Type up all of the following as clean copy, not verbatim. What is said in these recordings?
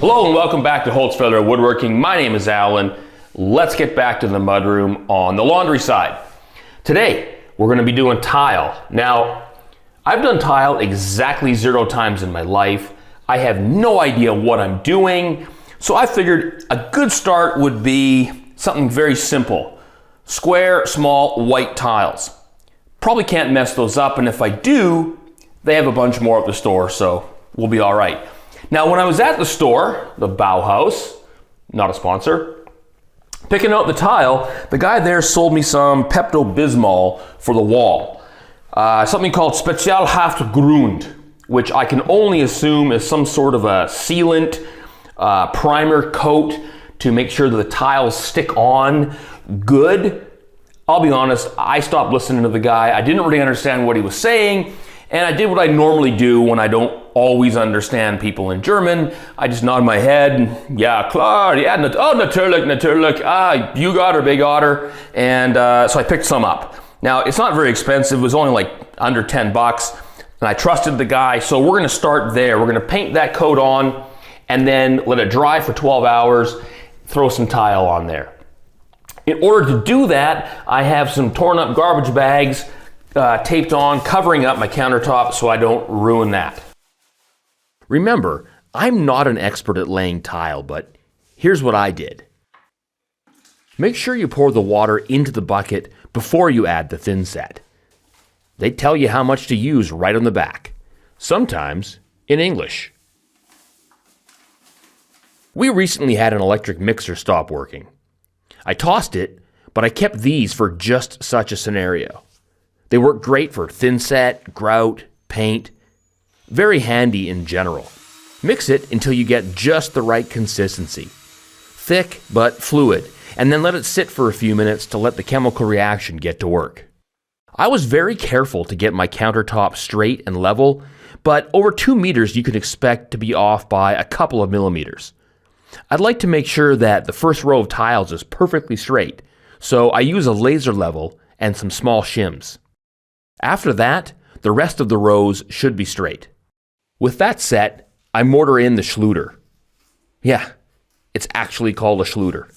Hello and welcome back to Holtzfelder Woodworking. My name is Allan. Let's get back to the mudroom on the laundry side. Today, we're going to be doing tile. Now, I've done tile exactly 0 times in my life. I have no idea what I'm doing, so I figured a good start would be something very simple. Square, small, white tiles. Probably can't mess those up, and if I do, they have a bunch more at the store, so we'll be all right. Now, when I was at the store, the Bauhaus, not a sponsor, picking out the tile, the guy there sold me some Pepto-Bismol for the wall. Something called Spezialhaftgrund, which I can only assume is some sort of a sealant, primer coat to make sure that the tiles stick on good. I'll be honest, I stopped listening to the guy. I didn't really understand what he was saying, and I did what I normally do when I don't always understand people in German. I just nod my head, yeah, klar, yeah, natürlich, you got her, big otter. And so I picked some up. Now, it's not very expensive. It was only like under 10 bucks. And I trusted the guy, so we're gonna start there. We're gonna paint that coat on and then let it dry for 12 hours, throw some tile on there. In order to do that, I have some torn up garbage bags taped on, covering up my countertop so I don't ruin that. Remember, I'm not an expert at laying tile, but here's what I did. Make sure you pour the water into the bucket before you add the thin set. They tell you how much to use right on the back, sometimes in English. We recently had an electric mixer stop working. I tossed it, but I kept these for just such a scenario. They work great for thin set, grout, paint. Very handy in general. Mix it until you get just the right consistency. Thick but fluid, and then let it sit for a few minutes to let the chemical reaction get to work. I was very careful to get my countertop straight and level, but over 2 meters you can expect to be off by a couple of millimeters. I'd like to make sure that the first row of tiles is perfectly straight, so I use a laser level and some small shims. After that, the rest of the rows should be straight. With that set, I mortar in the Schluter. Yeah, it's actually called a Schluter.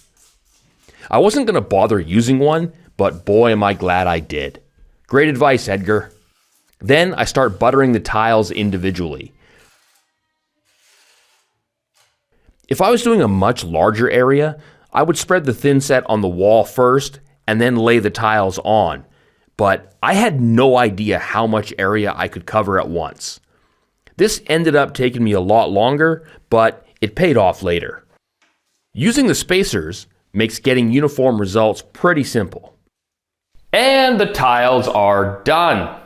I wasn't going to bother using one, but boy am I glad I did. Great advice, Edgar. Then I start buttering the tiles individually. If I was doing a much larger area, I would spread the thin set on the wall first and then lay the tiles on. But I had no idea how much area I could cover at once. This ended up taking me a lot longer, but it paid off later. Using the spacers makes getting uniform results pretty simple. And the tiles are done.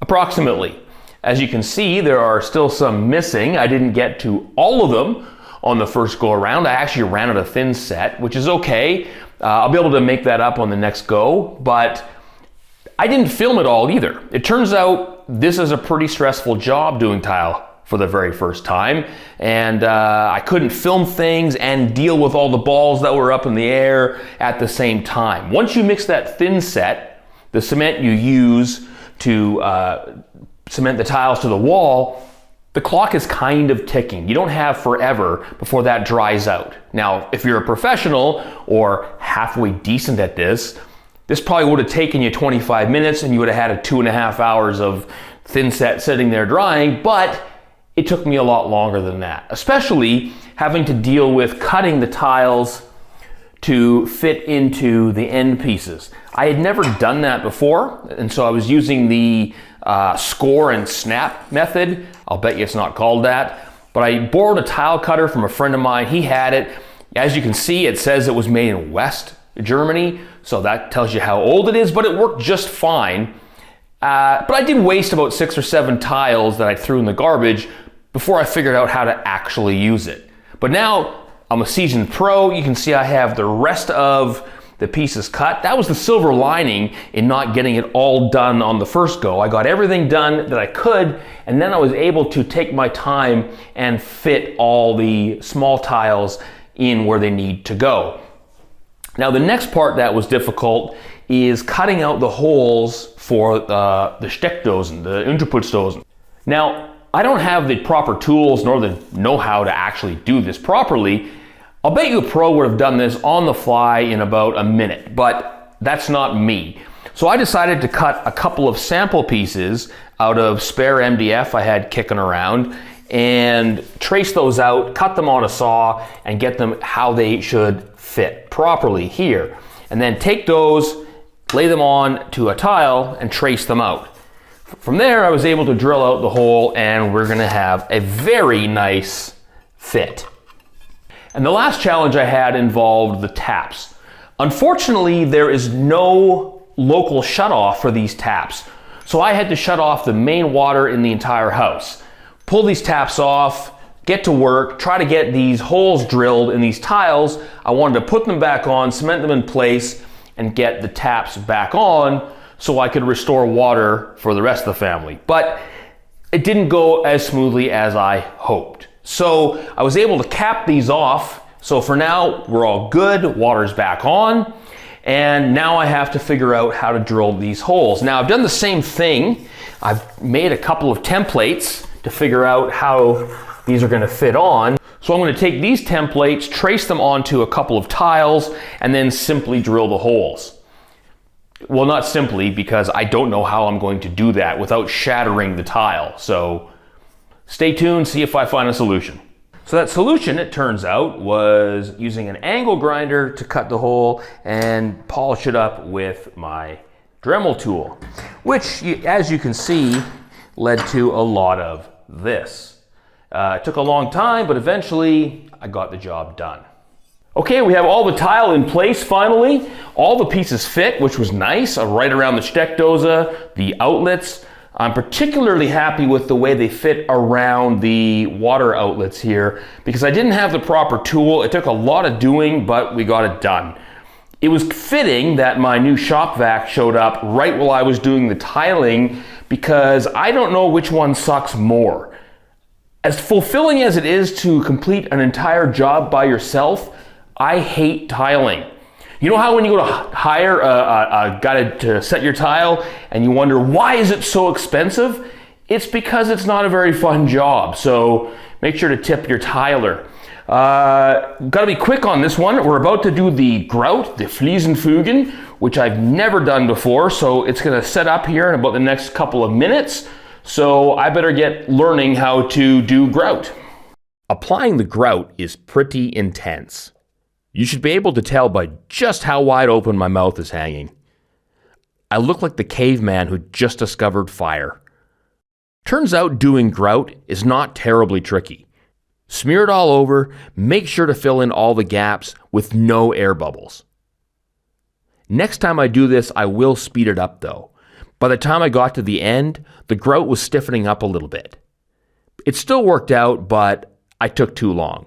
Approximately. As you can see, there are still some missing. I didn't get to all of them on the first go around. I actually ran out of thin set, which is okay. I'll be able to make that up on the next go, but I didn't film it all either. It turns out this is a pretty stressful job doing tile for the very first time, and I couldn't film things and deal with all the balls that were up in the air at the same time. Once you mix that thin set, the cement you use to cement the tiles to the wall, the clock is kind of ticking. You don't have forever before that dries out. Now, if you're a professional or halfway decent at this probably would have taken you 25 minutes and you would have had 2.5 hours of thin set sitting there drying, but it took me a lot longer than that, especially having to deal with cutting the tiles to fit into the end pieces. I had never done that before, and so I was using the score and snap method. I'll bet you it's not called that, but I borrowed a tile cutter from a friend of mine. He had it. As you can see, it says it was made in West Germany, so that tells you how old it is, but it worked just fine. But I did waste about 6 or 7 tiles that I threw in the garbage before I figured out how to actually use it. But now I'm a seasoned pro. You can see I have the rest of the pieces cut. That was the silver lining in not getting it all done on the first go. I got everything done that I could, and then I was able to take my time and fit all the small tiles in where they need to go. Now, the next part that was difficult is cutting out the holes for the Steckdosen, the Unterputzdösen. Now, I don't have the proper tools nor the know-how to actually do this properly. I'll bet you a pro would have done this on the fly in about a minute, but that's not me. So I decided to cut a couple of sample pieces out of spare MDF I had kicking around and trace those out, cut them on a saw, and get them how they should fit properly here. And then take those, lay them on to a tile, and trace them out. From there, I was able to drill out the hole, and we're gonna have a very nice fit. And the last challenge I had involved the taps. Unfortunately, there is no local shutoff for these taps. So I had to shut off the main water in the entire house. Pull these taps off, get to work, try to get these holes drilled in these tiles. I wanted to put them back on, cement them in place, and get the taps back on so I could restore water for the rest of the family. But it didn't go as smoothly as I hoped. So I was able to cap these off. So for now, we're all good, water's back on. And now I have to figure out how to drill these holes. Now I've done the same thing. I've made a couple of templates to figure out how these are gonna fit on. So I'm gonna take these templates, trace them onto a couple of tiles, and then simply drill the holes. Well, not simply, because I don't know how I'm going to do that without shattering the tile. So stay tuned, see if I find a solution. So that solution, it turns out, was using an angle grinder to cut the hole and polish it up with my Dremel tool, which, as you can see, led to a lot of this. It took a long time, but eventually I got the job done. Okay, we have all the tile in place finally. All the pieces fit, which was nice, right around the Steckdose, the outlets. I'm particularly happy with the way they fit around the water outlets here because I didn't have the proper tool. It took a lot of doing, but we got it done. It was fitting that my new shop vac showed up right while I was doing the tiling because I don't know which one sucks more. As fulfilling as it is to complete an entire job by yourself, I hate tiling. You know how when you go to hire a guy to set your tile and you wonder, why is it so expensive? It's because it's not a very fun job. So make sure to tip your tiler. Gotta be quick on this one. We're about to do the Grout, the Fliesenfugen, which I've never done before. So it's gonna set up here in about the next couple of minutes. So I better get learning how to do Grout. Applying the Grout is pretty intense. You should be able to tell by just how wide open my mouth is hanging. I look like the caveman who just discovered fire. Turns out doing Grout is not terribly tricky. Smear it all over, make sure to fill in all the gaps with no air bubbles. Next time I do this, I will speed it up though. By the time I got to the end, the Grout was stiffening up a little bit. It still worked out, but I took too long.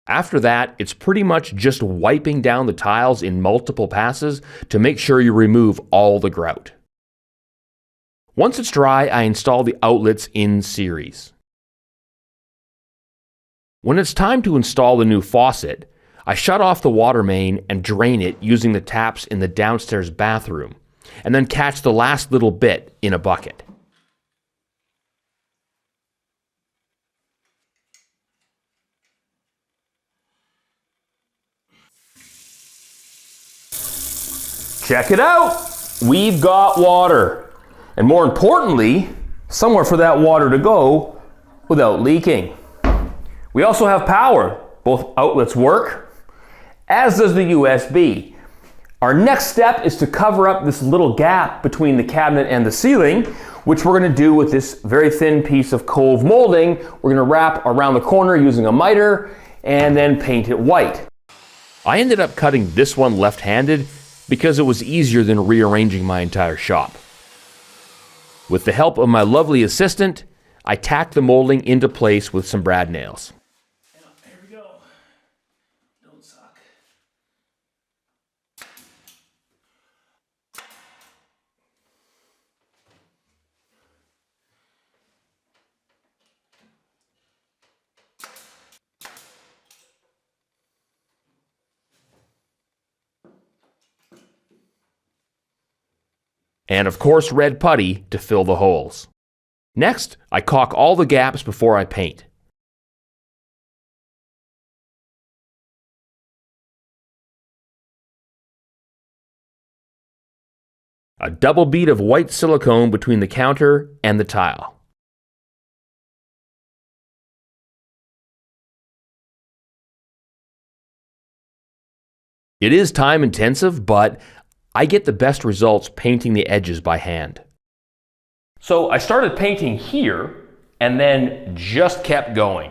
After that, it's pretty much just wiping down the tiles in multiple passes to make sure you remove all the grout. Once it's dry, I install the outlets in series. When it's time to install the new faucet, I shut off the water main and drain it using the taps in the downstairs bathroom, and then catch the last little bit in a bucket. Check it out! We've got water. And more importantly, somewhere for that water to go without leaking. We also have power. Both outlets work, as does the USB. Our next step is to cover up this little gap between the cabinet and the ceiling, which we're going to do with this very thin piece of cove molding. We're going to wrap around the corner using a miter and then paint it white. I ended up cutting this one left-handed because it was easier than rearranging my entire shop. With the help of my lovely assistant, I tacked the molding into place with some brad nails. Here we go. Don't suck. And of course red putty to fill the holes. Next, I caulk all the gaps before I paint. A double bead of white silicone between the counter and the tile. It is time intensive, but I get the best results painting the edges by hand. So I started painting here and then just kept going,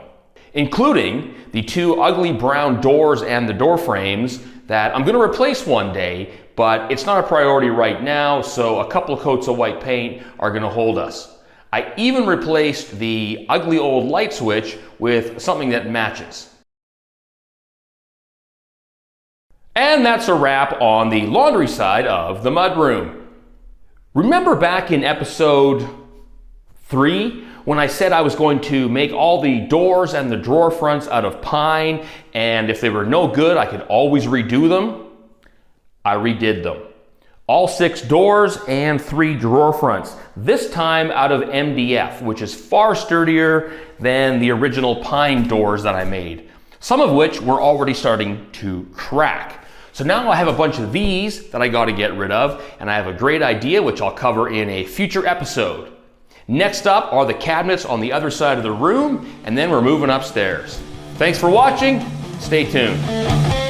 including the two ugly brown doors and the door frames that I'm going to replace one day, but it's not a priority right now, so a couple of coats of white paint are going to hold us. I even replaced the ugly old light switch with something that matches. And that's a wrap on the laundry side of the mudroom. Remember back in episode 3 when I said I was going to make all the doors and the drawer fronts out of pine, and if they were no good I could always redo them? I redid them. All 6 doors and 3 drawer fronts, this time out of MDF, which is far sturdier than the original pine doors that I made, some of which were already starting to crack. So now I have a bunch of these that I got to get rid of, and I have a great idea which I'll cover in a future episode. Next up are the cabinets on the other side of the room, and then we're moving upstairs. Thanks for watching. Stay tuned.